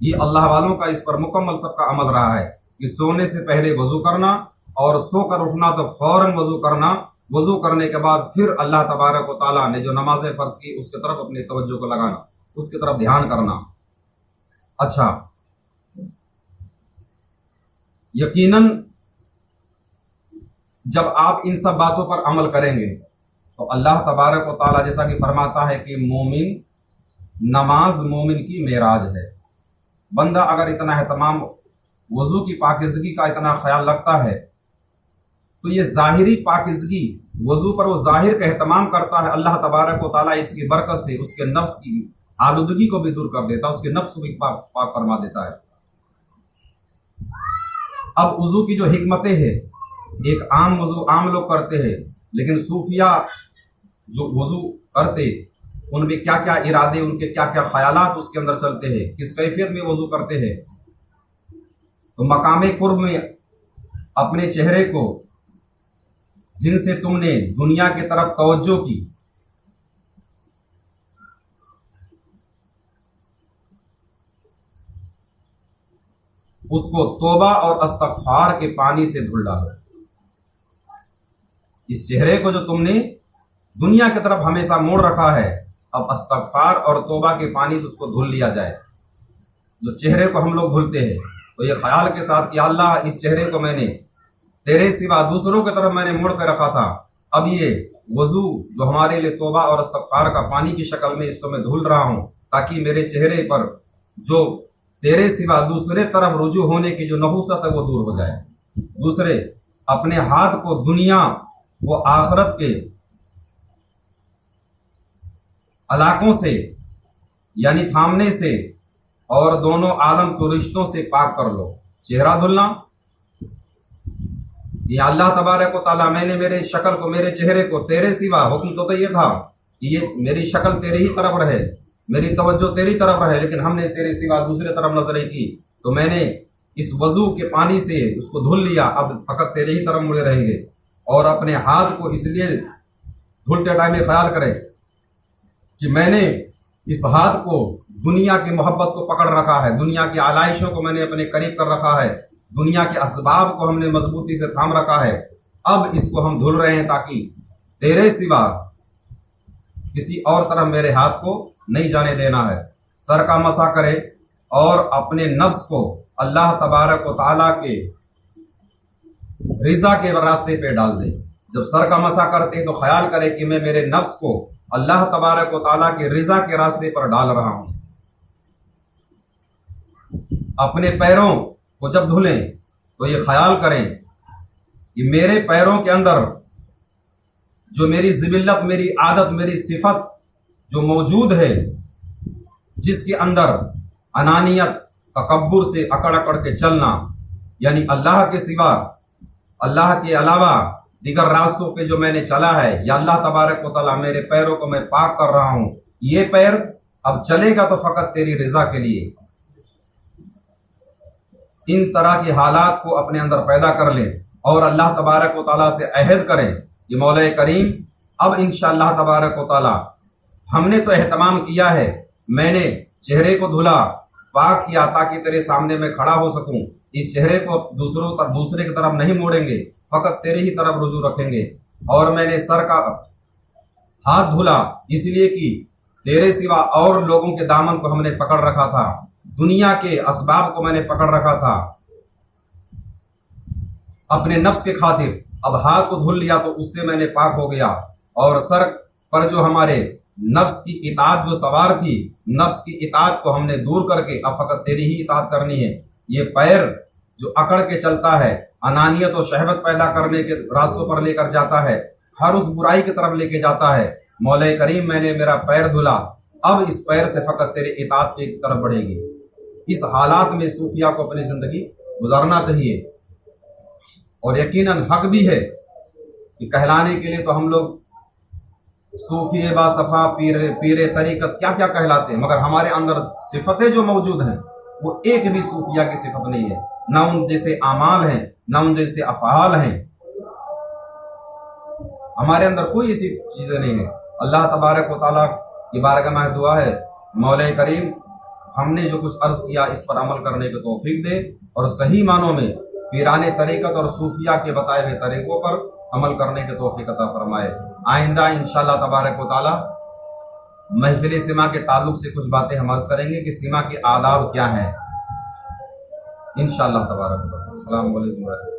یہ اللہ والوں کا اس پر مکمل سب کا عمل رہا ہے کہ سونے سے پہلے وضو کرنا اور سو کر اٹھنا تو فوراً وضو کرنا، وضو کرنے کے بعد پھر اللہ تبارک و تعالیٰ نے جو نمازیں فرض کی اس کی طرف اپنی توجہ کو لگانا، اس کی طرف دھیان کرنا۔ اچھا، یقیناً جب آپ ان سب باتوں پر عمل کریں گے تو اللہ تبارک و تعالیٰ جیسا کہ فرماتا ہے کہ مومن نماز مومن کی معراج ہے۔ بندہ اگر اتنا اہتمام وضو کی پاکیزگی کا اتنا خیال رکھتا ہے تو یہ ظاہری پاکیزگی وضو پر وہ ظاہر کا اہتمام کرتا ہے، اللہ تبارک و تعالیٰ اس کی برکت سے اس کے نفس کی آلودگی کو بھی دور کر دیتا ہے، اس کے نفس کو بھی پاک فرما دیتا ہے۔ اب وضو کی جو حکمتیں ہیں، ایک عام وضو عام لوگ کرتے ہیں، لیکن صوفیہ جو وضو کرتے ان میں کیا کیا ارادے، ان کے کیا کیا خیالات اس کے اندر چلتے ہیں، کس کیفیت میں وضو کرتے ہیں۔ تو مقام قرب میں اپنے چہرے کو جن سے تم نے دنیا کی طرف توجہ کی، اس کو توبہ اور استغفار کے پانی سے دھل ڈالو۔ اس چہرے کو جو تم نے دنیا کی طرف ہمیشہ موڑ رکھا ہے، اب استغفار اور توبہ کے پانی سے اس کو دھل لیا جائے۔ جو چہرے کو ہم لوگ دھلتے ہیں تو یہ خیال کے ساتھ کہ اللہ اس چہرے کو میں نے تیرے سوا دوسروں کی طرف میں نے موڑ کے رکھا تھا، اب یہ وضو جو ہمارے لیے توبہ اور استغفار کا پانی کی شکل میں اس کو میں دھل رہا ہوں، تاکہ میرے چہرے پر جو تیرے سوا دوسرے طرف رجوع ہونے کی جو نحوست ہے وہ دور ہو جائے۔ دوسرے، اپنے ہاتھ کو دنیا و آخرت کے علاقوں سے یعنی تھامنے سے اور دونوں عالم کے رشتوں سے پاک کر لو۔ چہرہ دھلنا، یہ اللہ تبارک و تعالیٰ میں نے میرے شکل کو، میرے چہرے کو تیرے سوا، حکم تو یہ تھا کہ یہ میری شکل تیرے ہی طرف رہے، میری توجہ تیری طرف رہے، لیکن ہم نے تیرے سوا دوسرے طرف نظریں کی، تو میں نے اس وضو کے پانی سے اس کو دھل لیا، اب فقط تیرے ہی طرف مڑے رہیں گے۔ اور اپنے ہاتھ کو اس لیے دھلتے ٹائم میں خیال کرے کہ میں نے اس ہاتھ کو دنیا کی محبت کو پکڑ رکھا ہے، دنیا کی آلائشوں کو میں نے اپنے قریب کر رکھا ہے، دنیا کے اسباب کو ہم نے مضبوطی سے تھام رکھا ہے، اب اس کو ہم دھل رہے ہیں تاکہ تیرے سوا کسی اور طرف میرے ہاتھ کو نہیں جانے دینا ہے۔ سر کا مسح کرے اور اپنے نفس کو اللہ تبارک و تعالیٰ کے رضا کے راستے پہ ڈال دے۔ جب سر کا مسح کرتے ہیں تو خیال کرے کہ میں میرے نفس کو اللہ تبارک و تعالیٰ کی رضا کے راستے پر ڈال رہا ہوں۔ اپنے پیروں کو جب دھلیں تو یہ خیال کریں کہ میرے پیروں کے اندر جو میری ذلت، میری عادت، میری صفت جو موجود ہے، جس کے اندر انانیت، تکبر سے اکڑ اکڑ کے چلنا، یعنی اللہ کے سوا، اللہ کے علاوہ دیگر راستوں پہ جو میں نے چلا ہے، یا اللہ تبارک و تعالیٰ میرے پیروں کو میں پاک کر رہا ہوں، یہ پیر اب چلے گا تو فقط تیری رضا کے لیے۔ ان طرح کے حالات کو اپنے اندر پیدا کر لیں اور اللہ تبارک و تعالیٰ سے عہد کریں کہ مولا کریم اب انشاءاللہ تبارک و تعالیٰ ہم نے تو اہتمام کیا ہے، میں نے چہرے کو دھلا، پاک کیا تاکہ تیرے سامنے میں کھڑا ہو سکوں، اس چہرے کو دوسرے کی طرف نہیں موڑیں گے، فقط تیرے ہی طرف رجوع رکھیں گے۔ اور میں نے سر کا ہاتھ دھلا اس لیے کہ تیرے سوا اور لوگوں کے دامن کو ہم نے پکڑ رکھا تھا، دنیا کے اسباب کو میں نے پکڑ رکھا تھا اپنے نفس کے خاطر، اب ہاتھ کو دھل لیا تو اس سے میں نے پاک ہو گیا۔ اور سر پر جو ہمارے نفس کی اطاعت جو سوار تھی، نفس کی اطاعت کو ہم نے دور کر کے اب فقط تیری ہی اطاعت کرنی ہے۔ یہ پیر جو اکڑ کے چلتا ہے، انانیت و شہوت پیدا کرنے کے راستوں پر لے کر جاتا ہے، ہر اس برائی کی طرف لے کے جاتا ہے، مولا کریم میں نے میرا پیر دھلا، اب اس پیر سے فقط تیرے اطاعت کی طرف بڑھے گی۔ اس حالات میں صوفیہ کو اپنی زندگی گزارنا چاہیے، اور یقیناً حق بھی ہے کہ کہلانے کے لیے تو ہم لوگ صوفی با صفا، پیر طریقت کیا کیا کہلاتے ہیں، مگر ہمارے اندر صفتیں جو موجود ہیں وہ ایک بھی صوفیہ کی صفت نہیں ہے، نہ ان جیسے اعمال ہیں، نہ ان جیسے افعال ہیں، ہمارے اندر کوئی ایسی چیزیں نہیں ہیں۔ اللہ تبارک و تعالیٰ کی بارگاہ میں دعا ہے، مولا کریم ہم نے جو کچھ عرض کیا اس پر عمل کرنے کی توفیق دے، اور صحیح معنوں میں پیران طریقت اور صوفیہ کے بتائے ہوئے طریقوں پر عمل کرنے کی توفیق عطا فرمائے۔ آئندہ انشاءاللہ تبارک و تعالی محفل سما کے تعلق سے کچھ باتیں ہم عرض کریں گے کہ سما کے آداب کیا ہیں انشاءاللہ تبارک و تعالی۔ السلام علیکم ورحمۃ اللہ۔